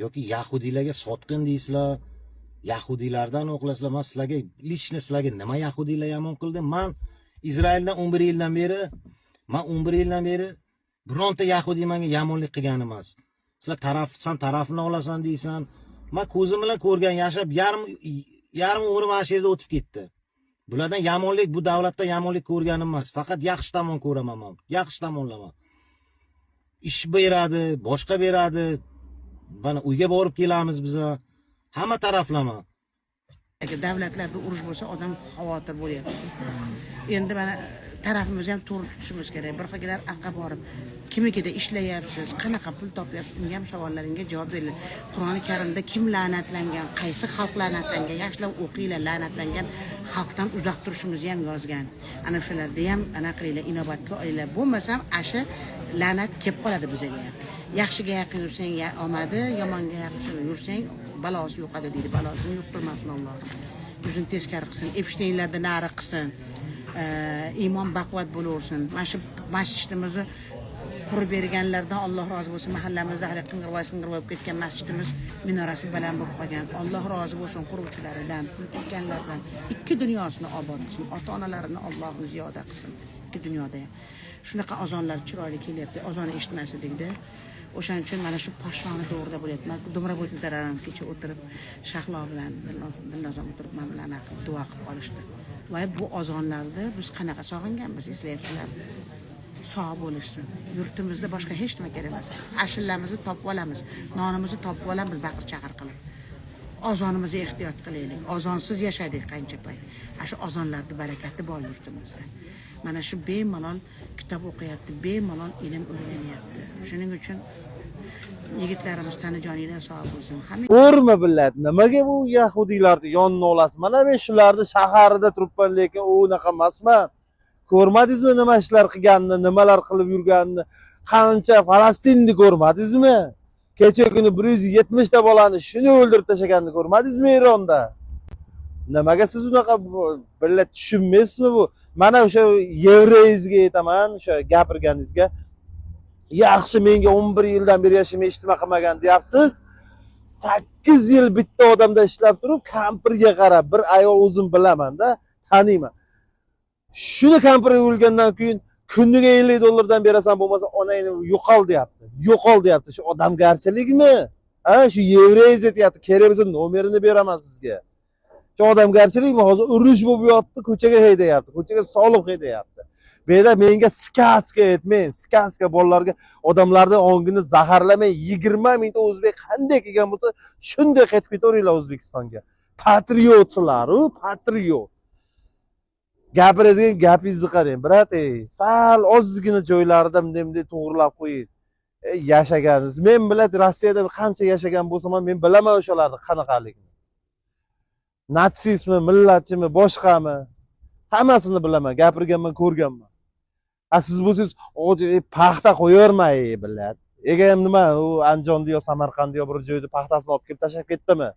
yoki yahudiylarga sotqin deysizlar, yahudiylardan o'qlasizlar. Men sizlarga lishni sizlarga nima yahudiylar yomon qildi? Men Izraildan 11 yildan beri bironta yahudiy menga yomonlik qilgan emas. Sizlar sen tarafini olasan deysan. Men ko'zim bilan ko'rgan, yashab yarim umrim mana shu yerda o'tib ketdi. Bulardan yomonlik, bu davlatda yomonlik ko'rganim emas. Faqat yaxshi tomon ko'raman men. Yaxshi tomonlama. Ish beradi, boshqa beradi. Mana uyga borib kelamiz biz. Hamma taraflama. Agar davlatlarda urush bo'lsa, odam xavotir bo'lyapti. Endi mana tarafimizni ham to'g'ri tutishimiz kerak. Bir xillar aqqa borib, kimnikida ishlayapsiz, qanaqa pul topyapsiz, unga ham savollaringga javob beringlar. Qur'oni Karimda kim la'natlangan, qaysi xalq la'natlangan, yaxshilab o'qinglar, la'natlangan xalqdan uzoq turishimizni ham yozgan. Ana shularda ham ana qilinglar, inobatga olinglar. Bo'lmasam asha la'nat kelib qoladi bizga. Yaxshiga yaqin yursang omadi, yomonga yaqin yursang balosi yo'qadi deydi. Balosini yo'q qilmasin Alloh. Yuzini teskari qilsin, epishtinglarda nari qilsin. Iymon baquvvat bo'laversin. Mana shu masjidimizni qurib berganlardan Alloh rozi bo'lsin. Mahallamizda hali qing'irvoy bo'lib ketgan masjidimiz minorasi baland bo'lib qolgan. Alloh rozi bo'lsin quruvchilaridan, pul tikkanlardan. Ikki dunyosini obod qilsin. Ota-onalarini Alloh ziyoda qilsin. Ikki dunyoda ham. Shunaqa azonlar chiroyli kelyapti. Azon eshitmas edikda. O'shaning uchun mana shu poshshoni to'g'rida bo'lyapti. Men Dumrabotda tararam kecha o'tirib Shahlo bilan Dilnozom o'tirib men bilan duo qilib qolishdi. Va bu azonlarda biz qanaqa sog'inganmiz eslayapsizlar. Sog' bo'lishsin. Yurtimizda boshqa hech nima kerak emas. Ashillamizni topib olamiz, nonimizni topib olamiz baqir-chaqir qilib. Azonimizga ehtiyot qilaylik. Azonsiz yashadik qancha payt. Shu azonlarda barakati bor yurtimizda. Mana shu bemalol kitob o'qiyapti, bemalol ilm o'rganyapti. Shuning uchun yigitlarimiz tanijoninglar sog' bo'lsin. Ko'rma billat, nimaga bu yahudiylarni yonini olasiz? Mana men shularni shaharida turibman, lekin u unaqa emasman. Ko'rmadingizmi nima ishlar qilganini, nimalar qilib yurganini? Qancha Falastinni ko'rmadingizmi? Kecha kuni 170 ta bolani shuni o'ldirib tashaganini ko'rmadingizmi Eronda? Nimaga siz unaqa billat tushunmaysizmi bu? Mana o'sha yevreyizga aytaman, o'sha gapirganingizga. Yaxshi menga 11 yildan beri yashamay eshitma qilmagan deyapsiz. 8 yil bitta odamda ishlab turib, kampirga qarab, bir ayol o'zim bilaman-da, taniyman. Shuni kampirga o'lgandan keyin kuniga $50 berasan, bo'lmasa onangni yo'qol deyapti. Yo'qol deyapti. Shu odamgarchilikmi? Ha, shu yevreyiz aytyapti. Kerak bo'lsa nomerini beraman sizga. Shu odamgarchilikmi? Hozir urush bo'lib yotdi, ko'chaga haydayapti. Ko'chaga solib haydayapti. Beda menga skaska aytmang, skaska bolalarga odamlarning ongini zaharlamay, 20 mingta o'zbek qanday kelgan bo'lsa, shunday qaytib ketaveringlar O'zbekistonga. Patriotsizlar, patriot. Gapiradigan gapingizni qarang, brat, sal ozgina joylarda bunday to'g'rilab qo'ying. Yashaganingiz. Men bilan Rossiyada qancha yashagan bo'lsam, men bilaman o'shalarni qanaqaligini. Natsizmi, millatchimi, boshqami? Hammasini bilaman, gapirganman, ko'rganman. Siz bo'lsangiz, paxta qo'yarmay, billat. Egam nima, u Andijonda yo Samarqandda yo bir joyda paxtasini olib kelib tashlab ketdimi?